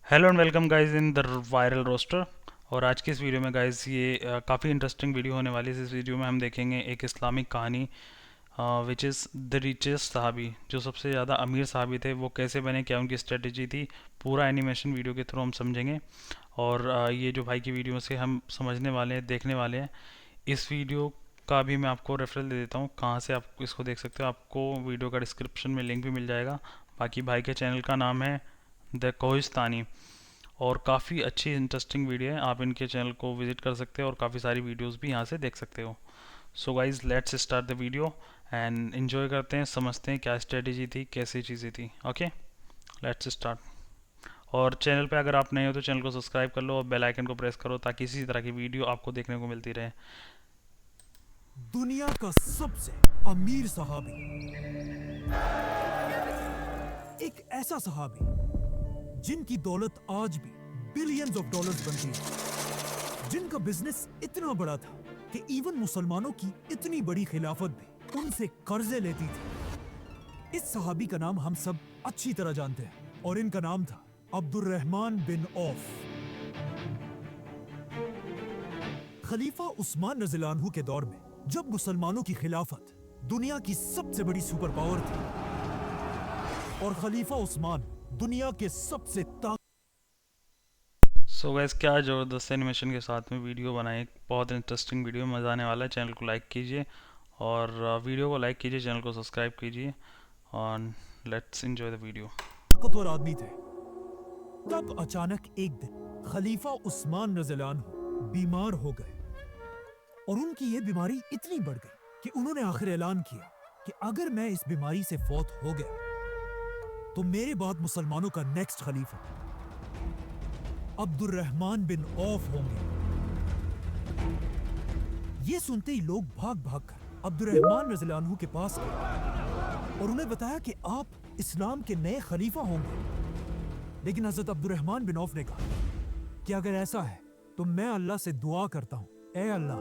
Hello and welcome guys in the viral roster. और आज की इस वीडियो में गाइस ये काफ़ी इंटरेस्टिंग वीडियो होने वाली है। इस वीडियो में हम देखेंगे एक इस्लामिक कहानी विच इज़ द रिचेस्ट साहबी, जो सबसे ज़्यादा अमीर साहबी थे, वो कैसे बने, क्या उनकी स्ट्रेटजी थी। पूरा एनिमेशन वीडियो के थ्रू हम समझेंगे। और ये जो भाई की वीडियो से हम समझने वाले हैं, देखने वाले हैं। इस वीडियो का भी मैं आपको रेफरल दे देता हूँ, कहाँ से आप इसको देख सकते हो। आपको वीडियो का डिस्क्रिप्शन में लिंक भी मिल जाएगा। बाकी भाई के चैनल का नाम है द कोहिस्तानी, और काफ़ी अच्छी इंटरेस्टिंग वीडियो है। आप इनके चैनल को विजिट कर सकते हो और काफ़ी सारी वीडियोस भी यहाँ से देख सकते हो। So guys let's start the video and enjoy करते हैं, समझते हैं क्या स्ट्रेटेजी थी, कैसी चीज़ें थी। Okay, let's start. और चैनल पे अगर आप नए हो तो चैनल को सब्सक्राइब कर लो और बेल आइकन को प्रेस करो, ताकि इसी तरह की वीडियो आपको देखने को मिलती रहे। दुनिया का सबसे अमीर सहाबी, एक ऐसा सहाबी जिनकी दौलत आज भी बिलियंस ऑफ डॉलर्स बनती है, जिनका बिजनेस इतना बड़ा था कि इवन मुसलमानों की इतनी बड़ी खिलाफत भी उनसे कर्जे लेती थी। इस सहाबी का नाम हम सब अच्छी तरह जानते हैं और इनका नाम था अब्दुर्रहमान बिन औफ। खलीफा उस्मान रज़ियल्लाहु अन्हु के दौर में, जब मुसलमानों की खिलाफत दुनिया की सबसे बड़ी सुपर पावर थी और खलीफा उस्मान दुनिया के सबसे सो गैस, क्या ज़बरदस्त एनिमेशन के साथ में वीडियो बनाई, बहुत इंटरेस्टिंग वीडियो, मज़ा आने वाला है। चैनल को लाइक कीजिए और वीडियो को लाइक कीजिए, चैनल को सब्सक्राइब कीजिए और लेट्स एंजॉय द वीडियो। ताकतवर आदमी थे। तब अचानक एक दिन खलीफा उस्मान रज़ियल्लाहु अन्हु बीमार हो गए और उनकी ये बीमारी इतनी बढ़ गई कि उन्होंने आखिर ऐलान किया कि अगर मैं इस बीमारी से फौत हो गया तो मेरे बाद मुसलमानों का नेक्स्ट खलीफा अब्दुर्रहमान बिन औफ होंगे। ये सुनते ही लोग भाग भाग कर अब्दुर्रहमान रज़ियल्लाहु अन्हु के पास गए और उन्हें बताया कि आप इस्लाम के नए खलीफा होंगे। लेकिन हजरत अब्दुर्रहमान बिन औफ ने कहा कि अगर ऐसा है तो मैं अल्लाह से दुआ करता हूं, ए अल्लाह,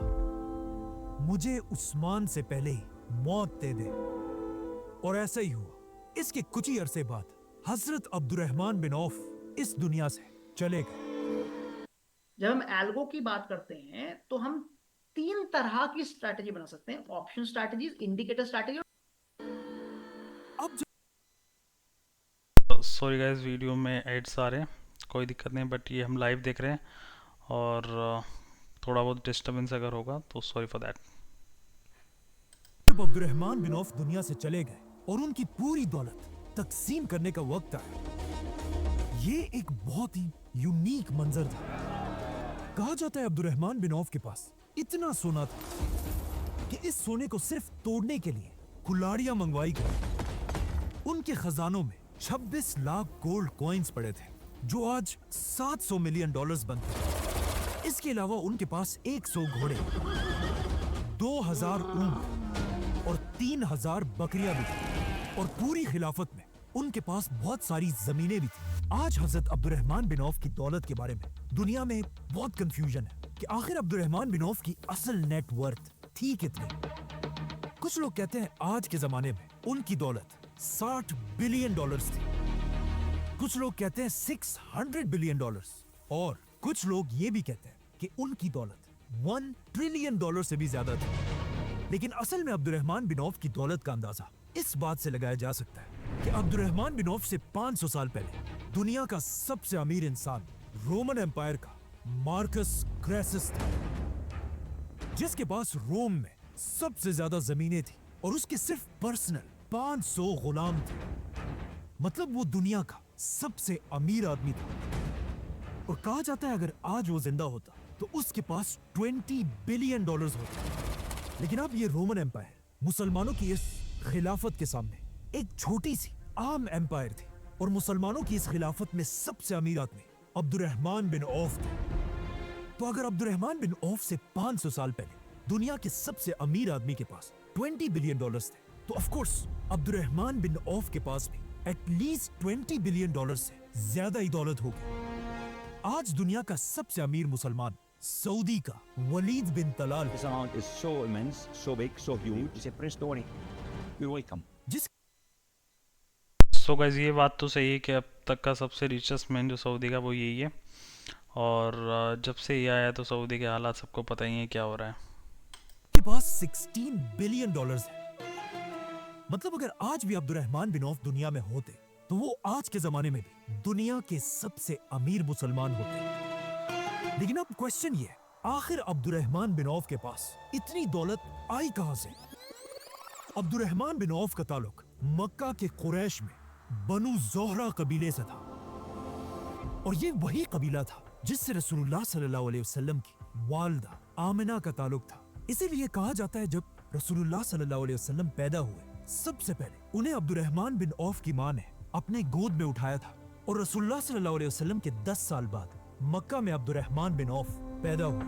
मुझे उस्मान से पहले ही मौत दे दे। और ऐसा ही हुआ। इसके कुछ ही अरसे बाद हजरत अब्दुर्रहमान बिन औफ इस दुनिया से चले गए। जब हम एल्गो की बात करते हैं तो हम तीन तरह की स्ट्रैटेजी बना सकते हैं: ऑप्शन स्ट्रैटेजीज, इंडिकेटर स्ट्रैटेजी। अब सॉरी गाइस, वीडियो में एड्स आ रहे हैं, कोई दिक्कत नहीं, बट ये हम लाइव देख रहे हैं और थोड़ा बहुत डिस्टर्बेंस अगर होगा तो सॉरी फॉर दैट। जब अब्दुर्रहमान बिन औफ दुनिया से चले गए और उनकी पूरी दौलत तकसीम करने का वक्त आया, ये एक बहुत ही यूनिक मंजर था। कहा जाता है अब्दुर्रहमान बिन औफ के पास इतना सोना था कि इस सोने को सिर्फ तोड़ने के लिए कुल्हाड़ियां मंगवाई गई। उनके खजानों में 26 लाख गोल्ड कॉइन्स पड़े थे, जो आज 700 मिलियन डॉलर्स बनते हैं। इसके अलावा उनके पास 100 घोड़े, 2000 ऊंट और 3000 बकरियां भी थी। और पूरी खिलाफत में उनके पास बहुत सारी जमीनें भी थी। आज हजरत अब्दुर्रहमान बिन औफ की दौलत के बारे में दुनिया में बहुत कंफ्यूजन है कि आखिर अब्दुर्रहमान बिन औफ की असल नेट वर्थ थी कितनी। कुछ लोग कहते हैं आज के जमाने में उनकी दौलत 60 बिलियन डॉलर्स थी। कुछ लोग कहते हैं 600 बिलियन डॉलर्स, और कुछ लोग ये भी कहते हैं कि उनकी दौलत 1 ट्रिलियन डॉलर से भी ज्यादा थी। लेकिन असल में अब्दुर्रहमान बिन औफ की दौलत का अंदाजा इस बात से लगाया जा सकता है कि अब्दुर्रहमान बिन औफ से 500 साल पहले दुनिया का सबसे अमीर इंसान रोमन एम्पायर का मार्कस क्रेसस था, जिसके पास रोम में सबसे ज्यादा जमीनें थी और उसके सिर्फ पर्सनल 500 गुलाम थे। मतलब वो दुनिया का सबसे अमीर आदमी था। और कहा जाता है अगर आज वो जिंदा होता तो उसके पास 20 बिलियन डॉलर्स होते। लेकिन अब ये रोमन एम्पायर मुसलमानों की इस खिलाफत के सामने एक छोटी सी आम एम्पायर थी, और मुसलमानों की इस खिलाफत में सबसे अमीर आदमी अब्दुर्रहमान बिन औफ थे। तो अगर अब्दुर्रहमान बिन औफ से 500 साल पहले दुनिया के सबसे अमीर आदमी के पास 20 बिलियन डॉलर्स थे, तो of course Abdurrahman bin Auf के पास भी एटलीस्ट 20 बिलियन डॉलर से ज्यादा ही दौलत होगी। आज दुनिया का सबसे अमीर मुसलमान सऊदी का वलीद बिन Talal, This amount is so immense, so big, so huge. It's a different story. You're welcome. जिस सो गाइस ये बात तो सही है कि अब तक का सबसे रिचेस्ट मैन जो सऊदी का वो यही है। और जब से ये आया तो सऊदी के हालात सबको पता ही है क्या हो रहा है। के पास 16 बिलियन डॉलर्स है। मतलब अगर आज भी अब्दुर्रहमान बिन औफ दुनिया में होते तो वो आज के जमाने में भी दुनिया के सबसे अमीर मुसलमान होते। लेकिन अब क्वेश्चन ये है, आखिर अब्दुर्रहमान बिन औफ के पास इतनी दौलत आई कहां से? अब्दुर्रहमान बिन औफ का ताल्लुक मक्का के कुरैश में बनु ज़ोहरा कबीले से था, और ये वही कबीला था जिससे रसूलुल्लाह सल्लल्लाहु अलैहि वसल्लम की वालिदा आमिना का ताल्लुक था। इसीलिए कहा जाता है जब रसूलुल्लाह सल्लल्लाहु अलैहि वसल्लम पैदा हुए, सबसे पहले उन्हें अब्दुर्रहमान बिन औफ की मां ने अपने गोद में उठाया था, और रसूलुल्लाह सल्लल्लाहु अलैहि वसल्लम के 10 साल बाद मक्का में अब्दुर्रहमान बिन औफ पैदा हुए।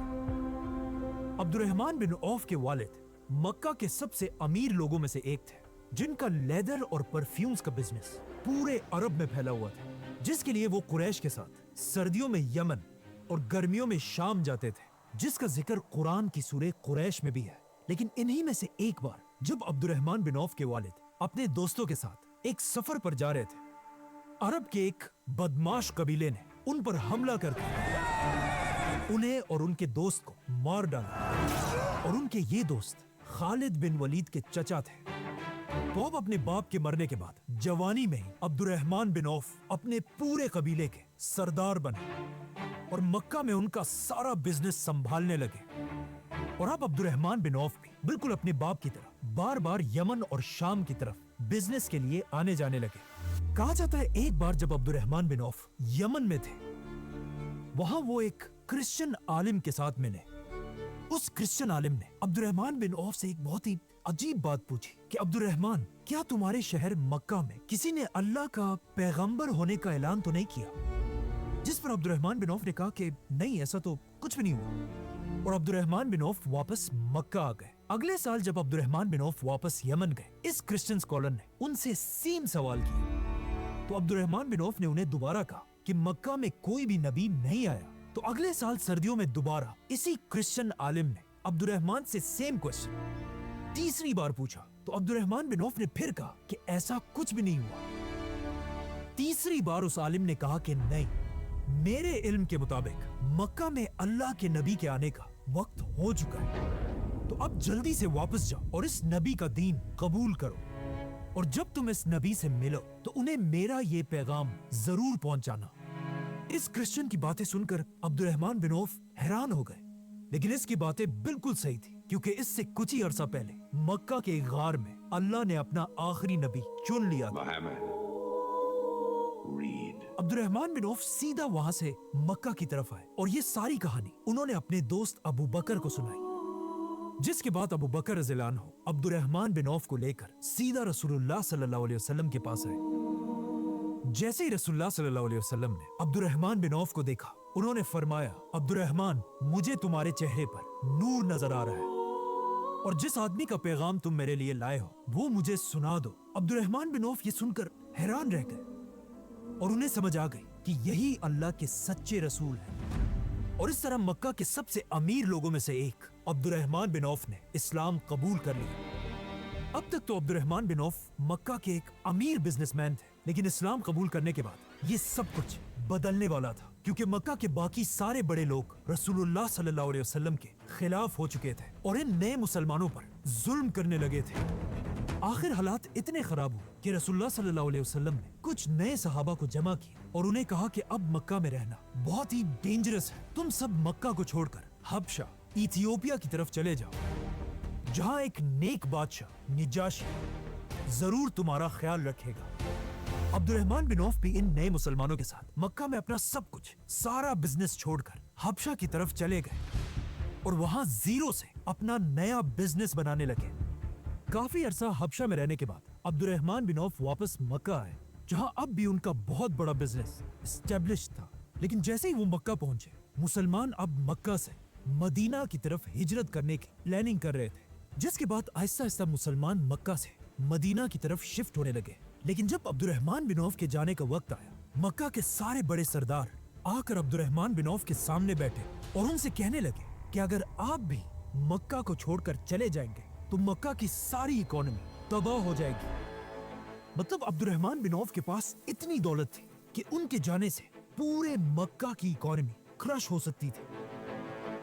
अब्दुर्रहमान बिन औफ के वालिद मक्का के सबसे अमीर लोगों में से एक थे, जिनका लेदर और परफ्यूम्स का बिजनेस पूरे अरब में फैला हुआ था, जिसके लिए वो कुरैश के साथ सर्दियों में यमन और गर्मियों में शाम जाते थे, जिसका जिक्र कुरान की सूरह कुरैश में भी है। लेकिन इन्हीं में से एक बार जब अब्दुर्रहमान बिन औफ के वालिद अपने दोस्तों के साथ एक सफर पर जा रहे थे, अरब के एक बदमाश कबीले ने उन पर हमला करके उन्हें और उनके दोस्त को मार डाला। और उनके ये दोस्त खालिद बिन वलीद के चचा थे। तो अब अपने बाप के मरने के बाद जवानी में ही अब्दुर्रहमान बिन औफ अपने पूरे कबीले के सरदार बने और मक्का में उनका सारा बिजनेस संभालने लगे। और अब अब्दुर्रहमान बिन औफ भी बिल्कुल अपने बाप की तरह बार बार यमन और शाम की तरफ बिजनेस के लिए आने जाने लगे। कहा जाता है एक बार जब अब्दुर्रहमान बिन औफ यमन में थे, वहां वो एक क्रिश्चियन आलिम के साथ मिले। उस क्रिश्चियन आलिम ने अब्दुर्रहमान बिन औफ से एक बहुत ही अजीब बात पूछी कि अब्दुर्रहमान, क्या तुम्हारे शहर मक्का में किसी ने अल्लाह का पैगंबर होने का ऐलान तो नहीं किया? जिस पर अब्दुर्रहमान बिन औफ ने कहा कि नहीं, ऐसा तो कुछ भी नहीं हुआ। और अब्दुर्रहमान बिन औफ वापस मक्का आ गए। अगले साल जब अब्दुर्रहमान बिन औफ वापस यमन गए, इस क्रिश्चियन स्कॉलर ने उनसे सेम सवाल किया। तो अब्दुर्रहमान बिन औफ ने उन्हें दोबारा कहा कि मक्का में कोई भी नबी नहीं आया। तो अगले साल सर्दियों में दोबारा इसी क्रिश्चियन आलिम ने अब्दुर्रहमान से सेम क्वेश्चन तीसरी बार पूछा। तो अब्दुर्रहमान बिन औफ ने फिर कहा कि ऐसा कुछ भी नहीं हुआ। तीसरी बार उस आलिम ने कहा कि नहीं, मेरे इल्म के मुताबिक मक्का में अल्लाह के नबी के आने का वक्त हो चुका है, तो अब जल्दी से वापस जाओ और इस नबी का दीन कबूल करो। और जब तुम इस नबी से मिलो तो उन्हें मेरा ये पैगाम जरूर पहुंचाना। इस क्रिश्चियन की बातें सुनकर अब्दुर्रहमान बिन औफ हैरान हो गए, लेकिन इसकी बातें बिल्कुल सही थी, क्योंकि इससे कुछ ही अरसा पहले मक्का के एक गार में अल्लाह ने अपना आखिरी नबी चुन लिया था। अब्दुर्रहमान बिन औफ सीधा वहां से मक्का की तरफ आए और ये सारी कहानी उन्होंने अपने दोस्त अबू बकर को सुनाई। जिसके बाद अबू बकर रज़ियल्लाहु अन्हु अब्दुर्रहमान बिन औफ को लेकर सीधा रसूलुल्लाह सल्लल्लाहु अलैहि वसल्लम के पास आए। जैसे ही रसूलुल्लाह सल्लल्लाहु अलैहि वसल्लम ने अब्दुर्रहमान बिन औफ को देखा, उन्होंने फरमाया, अब्दुर्रहमान, मुझे तुम्हारे चेहरे पर नूर नजर आ रहा है, और जिस आदमी का पैगाम तुम मेरे लिए लाए हो वो मुझे सुना दो। अब्दुर्रहमान बिन औफ ये सुनकर हैरान रह गए और उन्हें समझ आ गई कि यही अल्लाह के सच्चे रसूल हैं। और इस तरह मक्का के सबसे अमीर लोगों में से एक अब्दुर्रहमान बिन औफ ने इस्लाम कबूल कर लिया। अब तक तो अब्दुर्रहमान बिन औफ मक्का के एक अमीर बिजनेसमैन थे, लेकिन इस्लाम कबूल करने के बाद ये सब कुछ बदलने वाला था, क्योंकि मक्का के बाकी सारे बड़े लोग रसूलुल्लाह सल्लल्लाहु अलैहि वसल्लम के खिलाफ हो चुके थे और इन नए मुसलमानों पर जुल्म करने लगे थे। आखिर हालात इतने खराब हुए कि रसूलुल्लाह सल्लल्लाहु अलैहि वसल्लम ने कुछ नए सहाबा को जमा किया और उन्हें कहा कि अब मक्का में रहना बहुत ही डेंजरस है, तुम सब मक्का को छोड़कर हबशा, इथियोपिया की तरफ चले जाओ, जहां एक नेक बादशाह निजाशी जरूर तुम्हारा ख्याल रखेगा। अब्दुर्रहमान बिन औफ भी इन नए मुसलमानों के साथ मक्का में अपना सब कुछ, सारा बिजनेस छोड़कर हबशा की तरफ चले गए और वहां जीरो से अपना नया बिजनेस बनाने लगे। काफी अरसा हबशा में रहने के बाद अब्दुर्रहमान बिन औफ वापस मक्का आए, जहां अब भी उनका बहुत बड़ा बिजनेस एस्टेब्लिश था। लेकिन जैसे ही वो मक्का पहुंचे, मुसलमान अब मक्का से मदीना की तरफ हिजरत करने की प्लानिंग कर रहे थे, जिसके बाद आहिस्ता आहिस्ता मुसलमान मक्का से मदीना की तरफ शिफ्ट होने लगे। लेकिन जब अब्दुर्रहमान बिन औफ के जाने का वक्त आया, मक्का के सारे बड़े सरदार आकर अब्दुर्रहमान बिन औफ के सामने बैठे और उनसे कहने लगे कि अगर आप भी मक्का को छोड़कर चले जाएंगे तो मक्का की सारी इकोनॉमी तबाह हो जाएगी। मतलब अब्दुर्रहमान बिन औफ के पास इतनी दौलत थी कि उनके जाने से पूरे मक्का की इकोनॉमी क्रश हो सकती थी।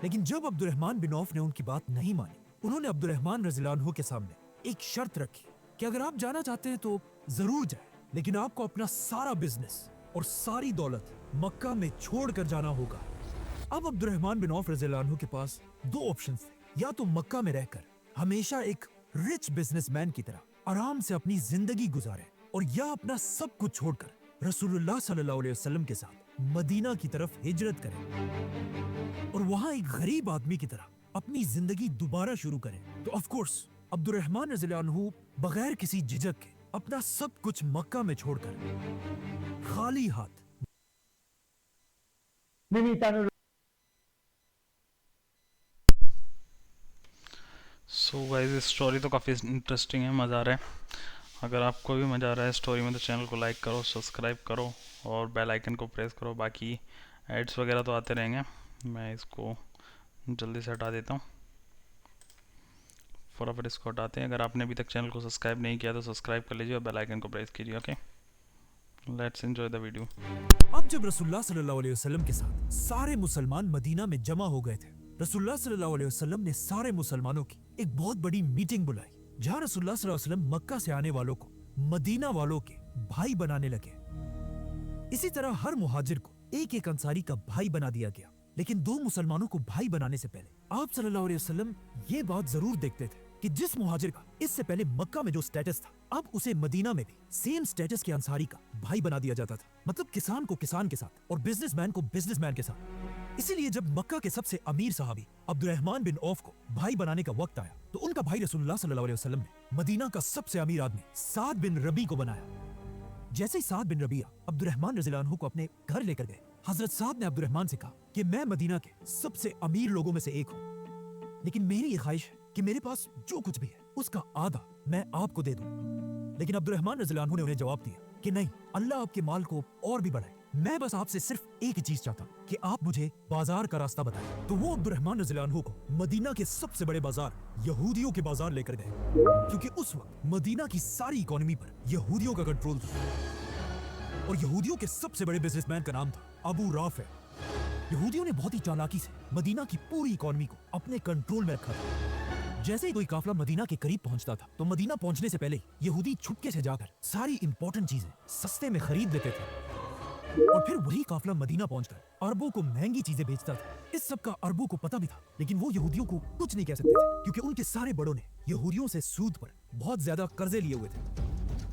लेकिन जब अब्दुर्रहमान बिन औफ ने उनकी बात नहीं मानी, उन्होंने अब्दुर्रहमान रज़ियल्लाहु अन्हु के सामने एक शर्त रखी कि अगर आप जाना चाहते हैं तो जरूर जाए, लेकिन आपको अपना सारा बिजनेस और सारी दौलत मक्का में छोड़ कर जाना होगा। अब अब्दुर्रहमान बिन औफ रज़ियल्लाहु अन्हु के पास दो ऑप्शन थे, या तो मक्का में रहकर हमेशा एक रिच बिजनेसमैन की तरह आराम से अपनी जिंदगी गुजारे, और या अपना सब कुछ छोड़कर रसूलुल्लाह सल्लल्लाहु अलैहि वसल्लम के साथ मदीना की तरफ हिजरत करें और वहां एक गरीब आदमी की तरह अपनी जिंदगी दोबारा शुरू करें। तो ऑफ कोर्स अब्दुर्रहमान रज़ियल्लाहु अन्हु बगैर किसी झिझक के अपना सब कुछ मक्का में छोड़कर खाली हाथ सो गाइस इस स्टोरी तो काफ़ी इंटरेस्टिंग है, मज़ा आ रहा है। अगर आपको भी मज़ा आ रहा है स्टोरी में तो चैनल को लाइक करो, सब्सक्राइब करो और बेल आइकन को प्रेस करो। बाकी एड्स वगैरह तो आते रहेंगे, मैं इसको जल्दी से हटा देता हूँ। फटाफट इसको हटाते हैं। अगर आपने अभी तक चैनल को सब्सक्राइब नहीं किया तो सब्सक्राइब कर लीजिए और बेल आइकन को प्रेस कीजिए। Okay, let's enjoy the video. अब जब रसूलुल्लाह सल्लल्लाहु अलैहि वसल्लम के साथ सारे मुसलमान मदीना में जमा हो गए थे, रसूलुल्लाह सल्लल्लाहु अलैहि वसल्लम ने सारे मुसलमानों की एक बहुत बड़ी मीटिंग बुलाई, जहां रसूलुल्लाह सल्लल्लाहु अलैहि वसल्लम मक्का से आने वालों को मदीना वालों के भाई बनाने लगे। इसी तरह हर मुहाजिर को एक एक अंसारी का भाई बना दिया गया। लेकिन दो मुसलमानों को भाई बनाने से पहले आप सल्लल्लाहु अलैहि वसल्लम ये बात जरूर देखते थे कि जिस मुहाजिर का इससे पहले मक्का में जो स्टेटस था, अब उसे मदीना में भी सेम स्टेटस के अंसारी का भाई बना दिया जाता था। मतलब किसान को किसान के साथ और बिजनेसमैन को बिजनेसमैन के साथ। इसीलिए जब मक्का के सबसे अमीर सहाबी अब्दुर्रहमान बिन औफ को भाई बनाने का वक्त आया, तो उनका भाई रसूलुल्लाह सल्लल्लाहु अलैहि वसल्लम ने मदीना का सबसे अमीर आदमी साद बिन रबी को बनाया। जैसे ही साद बिन रबिया अब्दुर्रहमान रज़ियल्लाहु अन्हु को अपने घर लेकर गए, हजरत साद ने अब्दुर्रहमान से कहा कि मैं मदीना के सबसे अमीर लोगों में से एक हूँ, लेकिन मेरी ये ख्वाहिश है कि मेरे पास जो कुछ भी है उसका आधा मैं आपको दे दूं। लेकिन अब्दुर्रहमान रज़ियल्लाहु अन्हु ने उन्हें जवाब दिया कि नहीं, अल्लाह आपके माल को और भी बढ़ाए, मैं बस आपसे सिर्फ एक ही चीज चाहता हूँ कि आप मुझे बाजार का रास्ता बताएं। तो वो अब्दुर्रहमान रज़ियल्लाहु अन्हु को मदीना के सबसे बड़े बाजार यहूदियों के बाजार लेकर गए, क्योंकि उस वक्त मदीना की सारी इकोनॉमी पर यहूदियों का कंट्रोल था और यहूदियों के सबसे बड़े बिजनेसमैन का नाम था अबू राफे। यहूदियों ने बहुत ही चालाकी से मदीना की पूरी इकोनॉमी को अपने कंट्रोल में रखा था। जैसे ही कोई काफिला मदीना के करीब पहुंचता था, तो मदीना पहुंचने से पहले यहूदी छुपके से जाकर सारी इंपॉर्टेंट चीजें सस्ते में खरीद लेते थे और फिर वही काफिला मदीना पहुंचकर अरबों को महंगी चीजें बेचता था। इस सब का अरबों को पता भी था, लेकिन वो यहूदियों को कुछ नहीं कह सकते थे, क्योंकि उनके सारे बड़ों ने यहूदियों से सूद पर बहुत ज्यादा कर्जे लिए हुए थे।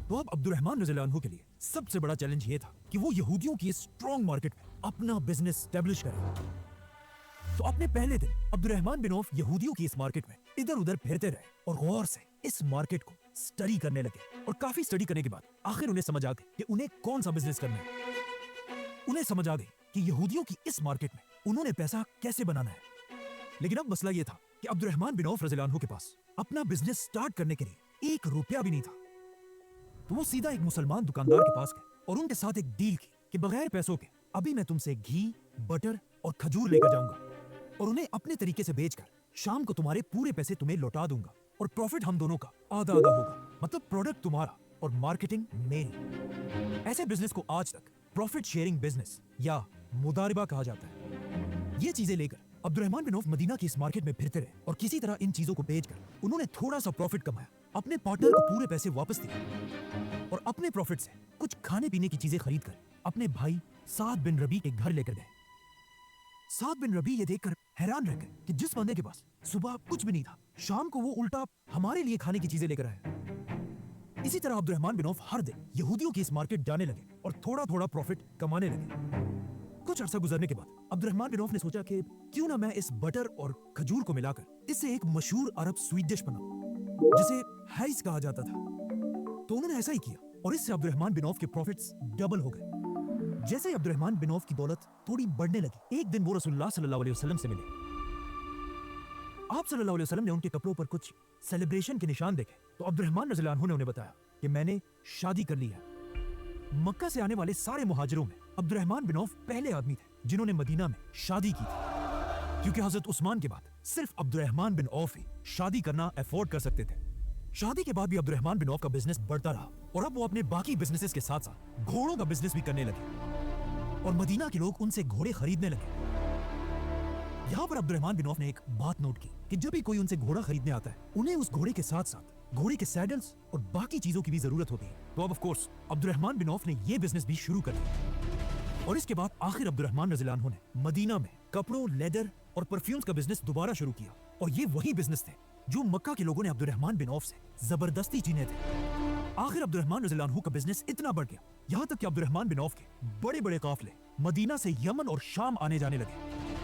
तो अब अब्दुर्रहमान रज़ियल्लाहु अन्हु के लिए सबसे बड़ा चैलेंज ये था कि वो यहूदियों की स्ट्रॉन्ग मार्केट में अपना बिजनेस स्टैब्लिश करें। तो अपने पहले दिन अब्दुर्रहमान बिन औफ यहूदियों की इस मार्केट में इधर उधर फिरते रहे और गौर से इस मार्केट को स्टडी करने लगे। और काफी स्टडी करने के बाद आखिर उन्हें समझ आ गई कि उन्हें कौन सा बिजनेस करना है। उन्हें समझ आ गई कि यहूदियों की इस मार्केट में उन्होंने पैसा कैसे बनाना है। लेकिन अब मसला ये था कि अब्दुर्रहमान बिन औफ रज़ियल्लाहु अन्हु के पास अपना बिजनेस स्टार्ट करने के लिए 1 रुपया भी नहीं था। तो वो सीधा एक मुसलमान दुकानदार के पास गए और उनके साथ एक डील की कि बगैर पैसों के अभी मैं तुमसे घी, बटर और खजूर लेकर जाऊंगा और उन्हें अपने तरीके से बेचकर शाम को तुम्हारे पूरे पैसे तुम्हें लौटा दूंगा और प्रॉफिट हम दोनों का आधा आधा होगा। मतलब प्रोडक्ट तुम्हारा और मार्केटिंग मेरी। ऐसे बिजनेस को आज तक प्रॉफिट शेयरिंग बिजनेस या मुदारिबा कहा जाता है। ये चीजें लेकर अब्दुर्रहमान बिन औफ मदीना की इस मार्केट में फिरते रहे और किसी तरह इन चीजों को बेचकर उन्होंने थोड़ा सा प्रॉफिट कमाया, अपने पार्टनर को पूरे पैसे वापस दिए और अपने प्रॉफिट से कुछ खाने पीने की चीजें खरीदकर अपने भाई साद बिन रबी के घर लेकर गए। साद बिन रबी ये देखकर हैरान रह गए कि जिस बंदे के पास सुबह कुछ भी नहीं था, शाम को वो उल्टा हमारे लिए खाने की चीजें लेकर आए। इसी तरह अब्दुर्रहमान बिन औफ हर दिन यहूदियों की इस मार्केट जाने लगे और थोड़ा थोड़ा प्रॉफिट कमाने लगे। कुछ अरसा गुजरने के बाद अब्दुर्रहमान बिन औफ ने सोचा कि क्यों ना मैं इस बटर और खजूर को मिलाकर इससे एक मशहूर अरब स्वीट डिश बनाऊं जिसे हैस कहा जाता था। तो उन्होंने ऐसा ही किया और इससे अब्दुर्रहमान बिन औफ के प्रॉफिट्स डबल हो गए। जैसे ही अब्दुर्रहमान बिन औफ की दौलत थोड़ी बढ़ने लगी, एक दिन वो रसूलुल्लाह सल्लल्लाहु अलैहि वसल्लम से मिले। आप सल्लल्लाहु अलैहि वसल्लम ने उनके कपड़ों पर कुछ सेलिब्रेशन के निशान देखे तो अब्दुर्रहमान रज़ियल्लाहु अन्हु ने उन्हें बताया कि मैंने शादी कर ली है। मक्का से आने वाले सारे मुहाजिरों में अब्दुर्रहमान बिन औफ पहले आदमी थे जिन्होंने मदीना में शादी की थी, क्योंकि हजरत उस्मान के बाद सिर्फ अब्दुर्रहमान बिन औफ ही शादी करना अफोर्ड कर सकते थे। शादी के बाद भी अब्दुर्रहमान बिन औफ का बिजनेस बढ़ता रहा और अब वो अपने बाकी बिजनेसेस के साथ साथ घोड़ों का बिजनेस भी करने लगे और मदीना के लोग उनसे घोड़े खरीदने लगे। यहाँ पर अब्दुर्रहमान बिन औफ ने एक बात नोट की कि जब भी कोई उनसे घोड़ा खरीदने आता है उन्हें उस घोड़े के साथ साथ घोड़े के सैडल्स और बाकी चीजों की भी जरूरत होती है। तो अब of course Abdurrahman bin Auf ने ये बिजनेस भी शुरू कर दिया और इसके बाद आखिर अब्दुर्रहमान रज़ियल्लाहु अन्हु ने मदीना में कपड़ों, लेदर और परफ्यूम्स का बिजनेस दोबारा शुरू किया और ये वही बिजनेस थे जो मक्का के लोगों ने अब्दुर्रहमान बिन औफ से जबरदस्ती छीने थे। आखिर अब्दुर्रहमान रज़ियल्लाहु अन्हु का बिजनेस इतना बढ़ गया यहाँ तक कि अब्दुर्रहमान बिन औफ के बड़े बड़े काफिले मदीना से यमन और शाम आने जाने लगे।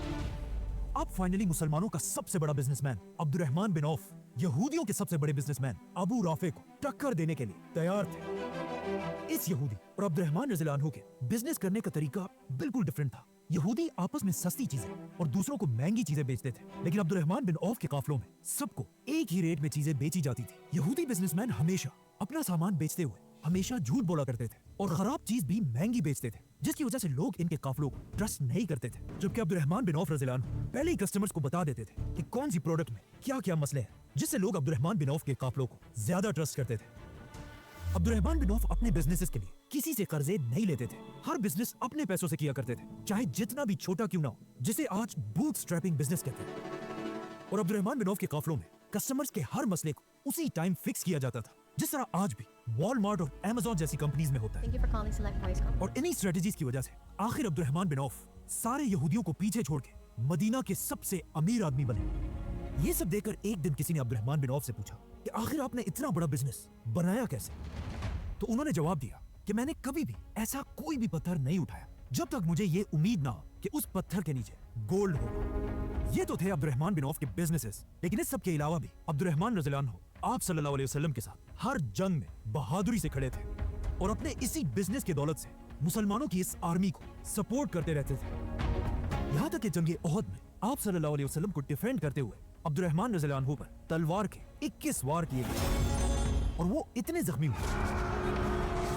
अब फाइनली मुसलमानों का सबसे बड़ा बिजनेसमैन अब्दुर्रहमान बिन औफ यहूदियों के सबसे बड़े बिजनेसमैन अबू राफे को टक्कर देने के लिए तैयार थे। इस यहूदी और अब्दुर्रहमान रज़ियल्लाहु अन्हु के बिजनेस करने का तरीका बिल्कुल डिफरेंट था। यहूदी आपस में सस्ती चीजें और दूसरों को महंगी चीजें बेचते थे, लेकिन अब्दुर्रहमान बिन औफ के काफिलों में सबको एक ही रेट में चीजें बेची जाती थी। यहूदी बिजनेसमैन हमेशा अपना सामान बेचते हुए हमेशा झूठ बोला करते थे और खराब चीज भी महंगी बेचते थे, जिसकी वजह से लोग इनके काफिलों को ट्रस्ट नहीं करते थे। जबकि अब्दुर्रहमान बिन औफ रज़ियल्लाहु अन्हु पहले ही कस्टमर्स को बता देते थे कि कौन सी प्रोडक्ट में क्या क्या मसले हैं, जिससे लोग अब्दुर्रहमान बिन औफ के काफिलों को ज्यादा ट्रस्ट करते थे। अब्दुर्रहमान बिन औफ अपने बिजनेसेस के लिए किसी से कर्जे नहीं लेते थे, हर बिजनेस अपने पैसों से किया करते थे, चाहे जितना भी छोटा क्यों ना हो, जिसे आज बूट स्ट्रैपिंग बिजनेस कहते हैं। और अब्दुर्रहमान बिन औफ के काफिलों में कस्टमर्स के हर मसले को उसी टाइम फिक्स किया जाता था, जिस तरह आज भी वॉलमार्ट और अमेज़न जैसी कंपनीज में होता है। और इन्हीं स्ट्रेटजीज की वजह से आखिर अब्दुर्रहमान बिन औफ सारे यहूदियों को पीछे छोड़ के मदीना के सबसे अमीर आदमी बने। ये सब देखकर एक दिन किसी ने अब्दुर्रहमान बिन औफ से पूछा कि आखिर आपने इतना बड़ा बिजनेस बनाया कैसे? तो उन्होंने जवाब दिया कि मैंने कभी भी ऐसा कोई भी पत्थर नहीं उठाया जब तक मुझे ये उम्मीद ना हो कि उस पत्थर के नीचे गोल्ड होगा। ये तो थे अब्दुर्रहमान बिन औफ के बिजनेसेस, लेकिन इस सब के अलावा भी अब्दुर्रहमान रज़ियल्लाहु अन्हु आप सल्लल्लाहु अलैहि वसल्लम के साथ हर जंग में बहादुरी से खड़े थे और अपने इसी बिजनेस की दौलत से मुसलमानों की इस आर्मी को सपोर्ट करते रहते थे। यहाँ तक कि जंग ओहद में आप सल्लल्लाहु अलैहि वसल्लम को डिफेंड करते हुए अब्दुर्रहमान रज़ियल्लाहु अन्हु पर तलवार के 21 वार किए गए और वो इतने जख्मी हुए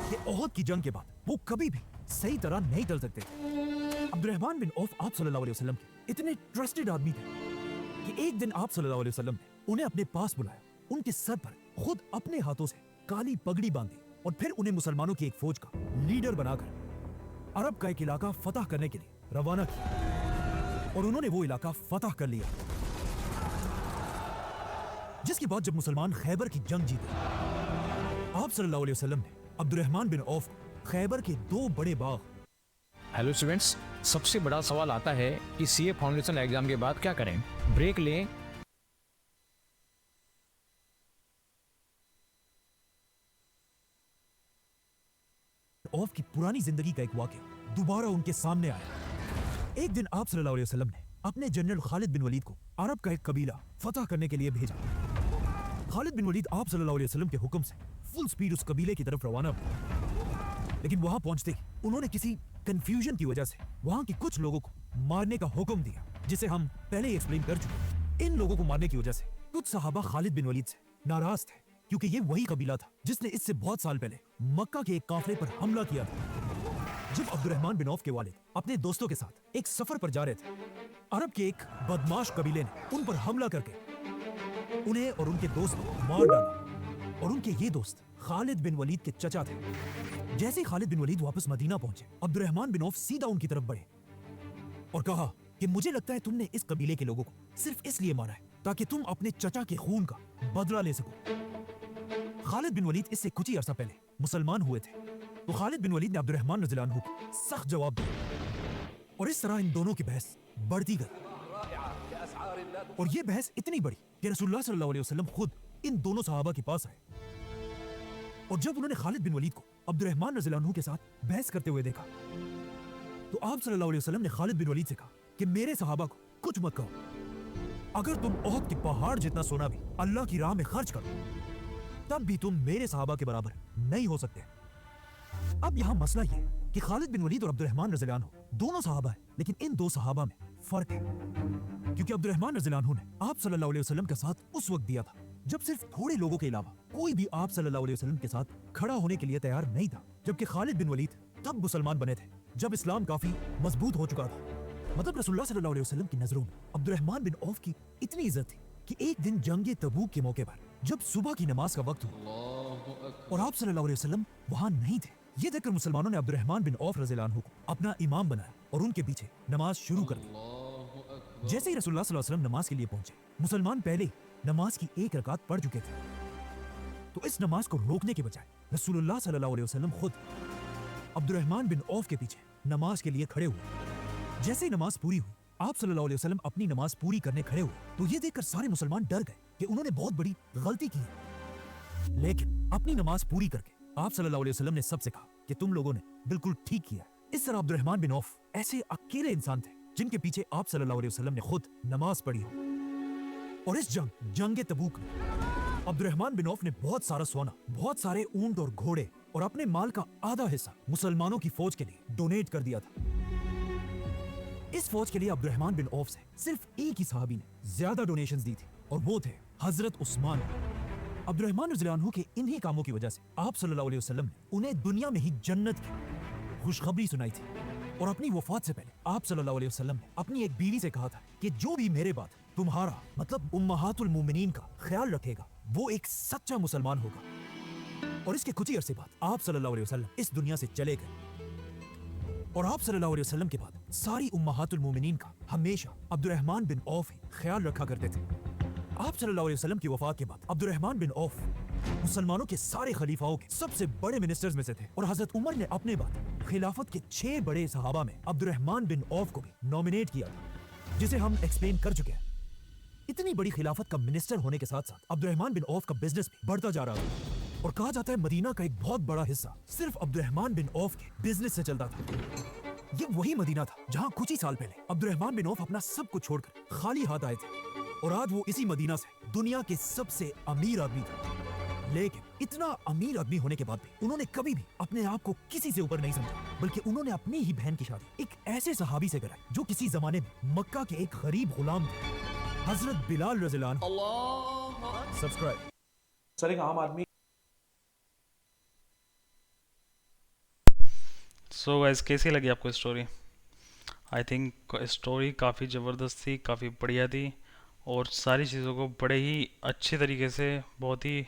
कि ओहद की जंग के बाद वो कभी भी सही तरह नहीं चल सकते थे। अब्दुर्रहमान बिन औफ आप सल्लल्लाहु अलैहि वसल्लम के इतने ट्रस्टेड आदमी थे कि एक दिन आप सल्लल्लाहु अलैहि वसल्लम ने उन्हें अपने पास बुलाया, उनके सर पर खुद अपने हाथों से काली पगड़ी बांधी और फिर उन्हें मुसलमानों की एक फौज का लीडर बनाकर अरब का एक इलाका फतह करने के लिए रवाना किया और उन्होंने वो इलाका फतह कर लिया, जिसके बाद जब मुसलमान खैबर की जंग जीते आप सल्लल्लाहु अलैहि वसल्लम ने अब्दुर्रहमान बिन औफ को खैबर के 2 बड़े बाग। हेलो स्टूडेंट्स, सबसे बड़ा सवाल आता है कि सीए फाउंडेशन एग्जाम के बाद क्या करें? ब्रेक लें औफ की पुरानी जिंदगी का एक वाक़या दोबारा उनके सामने आया। एक दिन आप सल्लल्लाहु अलैहि वसल्लम ने अपने जनरल खालिद बिन वलीद को अरब का एक कबीला फतह करने के लिए भेजा। खालिद बिन वलीद आप सल्लल्लाहु अलैहि वसल्लम के हुक्म से फुल स्पीड उस कबीले की तरफ रवाना हुए, लेकिन वहां पहुंचते ही उन्होंने किसी कंफ्यूजन की वजह से वहां के कुछ लोगों को मारने का हुक्म दिया, जिसे हम पहले ही एक्सप्लेन कर चुके। इन लोगों को मारने की वजह से कुछ सहाबा खालिद बिन वलीद से नाराज थे, क्योंकि ये वही कबीला था जिसने इससे बहुत साल पहले मक्का के एक काफिले पर हमला किया था। जब अब्दुर्रहमान बिन औफ के वालिद अपने दोस्तों के साथ एक सफर पर जा रहे थे, अरब के एक बदमाश कबीले ने उन पर हमला करके उन्हें और उनके दोस्त को मार डाला और उनके ये दोस्त खालिद बिन वलीद के चचा थे। जैसे ही खालिद बिन वलीद वापस मदीना पहुंचे, अब्दुर्रहमान बिन औफ सीधा उनकी तरफ बढ़े और कहा कि मुझे लगता है तुमने इस कबीले के लोगों को सिर्फ इसलिए मारा है ताकि तुम अपने चचा के खून का बदला ले सको। खालिद बिन वलीद इससे कुछ ही अरसा पहले मुसलमान हुए थे, तो खालिद बिन वलीद ने अब्दुर्रहमान रज़ियल्लाहु अन्हु को सख्त जवाब दिया और इस तरह इन दोनों की बहस बढ़ती गई और ये बहस इतनी बड़ी कि रसूलुल्लाह सल्लल्लाहु अलैहि वसल्लम खुद इन दोनों सहाबा के पास आए और जब उन्होंने खालिद बिन वलीद को अब्दुर्रहमान रज़ियल्लाहु अन्हु के साथ बहस करते हुए देखा तो आप सल्लल्लाहु अलैहि वसल्लम ने खालिद बिन वलीद से कहा कि मेरे सहाबा को कुछ मत कहो, अगर तुम ओहद के पहाड़ जितना सोना भी अल्लाह की राह में खर्च करो तब भी तुम मेरे सहाबा के बराबर नहीं हो सकते। अब यहाँ मसला ये कि खालिद बिन वलीद और अब्दुर्रहमान रज़ियल्लाहु अन्हु दोनों सहाबा हैं, लेकिन इन दो सहाबा में फर्क है, क्योंकि अब्दुर्रहमान रज़ियल्लाहु अन्हु ने आप सल्लल्लाहु अलैहि वसल्लम का साथ उस वक्त दिया था जब सिर्फ थोड़े लोगों के अलावा कोई भी आप सल्लल्लाहु अलैहि वसल्लम के साथ खड़ा होने के लिए तैयार नहीं था, जबकि खालिद बिन वलीद तब मुसलमान बने थे जब इस्लाम काफी मजबूत हो चुका था। मतलब रसूलुल्लाह सल्लल्लाहु अलैहि वसल्लम की नजरों में अब्दुर्रहमान बिन औफ की इतनी इज्जत थी कि एक दिन जंग तबूक के मौके पर जब सुबह की नमाज का वक्त हुआ और आप सल्लल्लाहु अलैहि वसल्लम वहां नहीं थे, ये देखकर मुसलमानों ने अब्दुर्रहमान बिन औफ रज़ियल्लाहु अन्हु को अपना इमाम बनाया और उनके पीछे नमाज शुरू कर दी। जैसे ही रसूलुल्लाह सल्लल्लाहु अलैहि वसल्लम नमाज के लिए पहुंचे, मुसलमान पहले ही नमाज की एक रकात पढ़ चुके थे, तो इस नमाज को रोकने के बजाय रसूलुल्लाह सल्लल्लाहु अलैहि वसल्लम खुद अब्दुर्रहमान बिन औफ के पीछे नमाज के लिए खड़े हुए। जैसे ही नमाज पूरी हुई, आप सल्लल्लाहु अलैहि वसल्लम अपनी नमाज पूरी करने खड़े हुए, तो ये देखकर सारे मुसलमान डर गए कि उन्होंने बहुत बड़ी गलती की है। लेकिन अपनी नमाज पूरी करके आप सल्लल्लाहु अलैहि वसल्लम ने सबसे कहा कि तुम लोगों ने बिल्कुल ठीक किया। इस तरह अब्दुर्रहमान बिन औफ ऐसे अकेले इंसान थे जिनके पीछे आप सल्लल्लाहु अलैहि वसल्लम ने खुद नमाज पढ़ी हो। और इस जंग तबूक में अब्दुर्रहमान बिन औफ ने बहुत सारा सोना, बहुत सारे ऊंट और घोड़े और अपने माल का आधा हिस्सा मुसलमानों की फौज के लिए डोनेट कर दिया था। इस फौज के लिए अब्दुर्रहमान बिन औफ से सिर्फ एक ही सहाबी ने ज्यादा डोनेशंस दी थी और वो थे हजरत उस्मान। अब्दुर्रहमान रज़ियल्लाहु अन्हु के इन्हीं कामों की वजह से आप सल्लल्लाहु अलैहि वसल्लम ने उन्हें दुनिया में ही जन्नत की खुशखबरी सुनाई थी। और अपनी वफात से पहले आप सल्लल्लाहु अलैहि वसल्लम ने अपनी एक बीवी से कहा था कि जो भी मेरे बाद तुम्हारा मतलब उम्महातुल मोमिनीन का ख्याल रखेगा, वो एक सच्चा मुसलमान होगा। और इसके कुछ ही अरसे बाद आप सल्लल्लाहु अलैहि वसल्लम इस दुनिया से चले गए। और आप सल्लल्लाहु अलैहि वसल्लम के बाद सारी उम्महातुल मोमिनीन का हमेशा अब्दुर्रहमान बिन औफ ही ख्याल रखा करते थे। आप सल्लल्लाहु अलैहि वसल्लम की वफात के बाद अब्दुर्रहमान बिन औफ मुसलमानों के सारे खलीफाओं के सबसे बड़े मिनिस्टर्स में से थे। और हजरत उमर ने अपने बाद खिलाफत के 6 बड़े सहाबा में अब्दुर्रहमान बिन औफ को भी नॉमिनेट किया था, जिसे हम एक्सप्लेन कर चुके हैं। इतनी बड़ी खिलाफत का मिनिस्टर होने के साथ साथ अब्दुर्रहमान बिन औफ का बिजनेस भी बढ़ता जा रहा था। और कहा जाता है मदीना का एक बहुत बड़ा हिस्सा सिर्फ अब्दुर्रहमान बिन औफ के बिजनेस से चलता था। ये वही मदीना था जहां कुछ ही साल पहले अब्दुर्रहमान बिन औफ अपना सब कुछ छोड़कर खाली हाथ आए थे। और आज वो इसी मदीना से दुनिया के सबसे अमीर आदमी था। लेकिन इतना अमीर आदमी होने के बाद भी उन्होंने कभी भी अपने आप को किसी से ऊपर नहीं समझा, बल्कि उन्होंने अपनी ही बहन की शादी एक ऐसे सहाबी से कराई जो किसी जमाने में मक्का के एक गरीब गुलाम थे, हजरत बिलाल रज़ियल्लाहु अन्हु। सब्सक्राइब। सर एक आम आदमी सो गाइस, कैसी लगी आपको स्टोरी? आई थिंक स्टोरी काफ़ी ज़बरदस्त थी, काफ़ी बढ़िया थी और सारी चीज़ों को बड़े ही अच्छे तरीके से, बहुत ही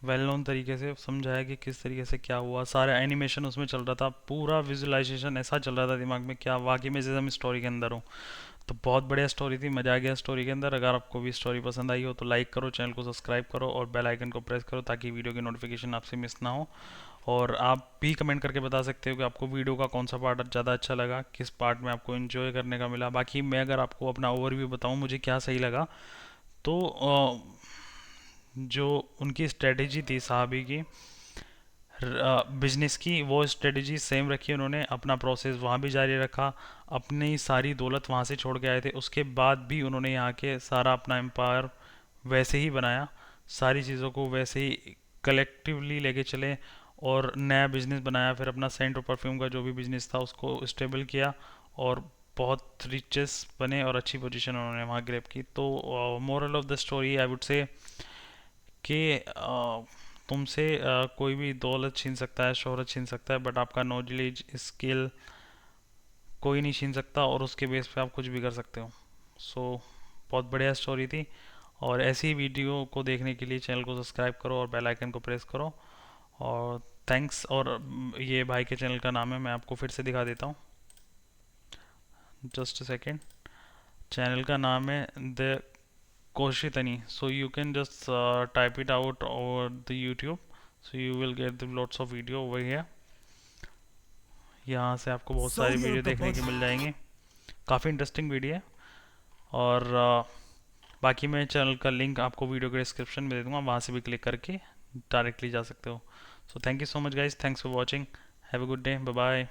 वेल नोन तरीके से समझाया कि किस तरीके से क्या हुआ। सारा एनिमेशन उसमें चल रहा था, पूरा विजुअलाइजेशन ऐसा चल रहा था दिमाग में क्या वाकई में जैसे हम स्टोरी के अंदर हो। तो बहुत बढ़िया स्टोरी थी, मज़ा आ गया स्टोरी के अंदर। अगर आपको भी स्टोरी पसंद आई हो तो लाइक करो, चैनल को सब्सक्राइब करो और बेल आइकन को प्रेस करो ताकि वीडियो की नोटिफिकेशन आपसे मिस ना हो। और आप भी कमेंट करके बता सकते हो कि आपको वीडियो का कौन सा पार्ट ज़्यादा अच्छा लगा, किस पार्ट में आपको एंजॉय करने का मिला। बाकी मैं अगर आपको अपना ओवरव्यू बताऊँ मुझे क्या सही लगा, तो जो उनकी स्ट्रेटजी थी साहबी की बिजनेस की, वो स्ट्रेटजी सेम रखी उन्होंने, अपना प्रोसेस वहाँ भी जारी रखा, अपनी सारी दौलत वहाँ से छोड़ के आए थे, उसके बाद भी उन्होंने यहाँ के सारा अपना एम्पायर वैसे ही बनाया, सारी चीज़ों को वैसे ही कलेक्टिवली लेके चले और नया बिजनेस बनाया। फिर अपना सेंट और परफ्यूम का जो भी बिजनेस था उसको स्टेबल किया और बहुत रिचेस बने और अच्छी पोजीशन उन्होंने वहाँ ग्रैब की। तो moral of the story I would say कि तुमसे कोई भी दौलत छीन सकता है, शोहरत छीन सकता है, बट आपका नॉलेज स्किल कोई नहीं छीन सकता और उसके बेस पे आप कुछ भी कर सकते हो। सो बहुत बढ़िया स्टोरी थी और ऐसी वीडियो को देखने के लिए चैनल को सब्सक्राइब करो और बेल आइकन को प्रेस करो। और थैंक्स। और ये भाई के चैनल का नाम है, मैं आपको फिर से दिखा देता हूँ, जस्ट अ सेकेंड। चैनल का नाम है the Koshitani. So you can just type it out over the YouTube. So you will get the lots of video over here. यहाँ से आपको बहुत सारी वीडियो देखने की मिल जाएंगी, काफ़ी इंटरेस्टिंग वीडियो है। और बाकी मैं चैनल का लिंक आपको वीडियो के डिस्क्रिप्शन में दे दूँगा, वहाँ से भी क्लिक करके डायरेक्टली जा सकते हो। So thank you so much guys, thanks for watching, have a good day, bye bye.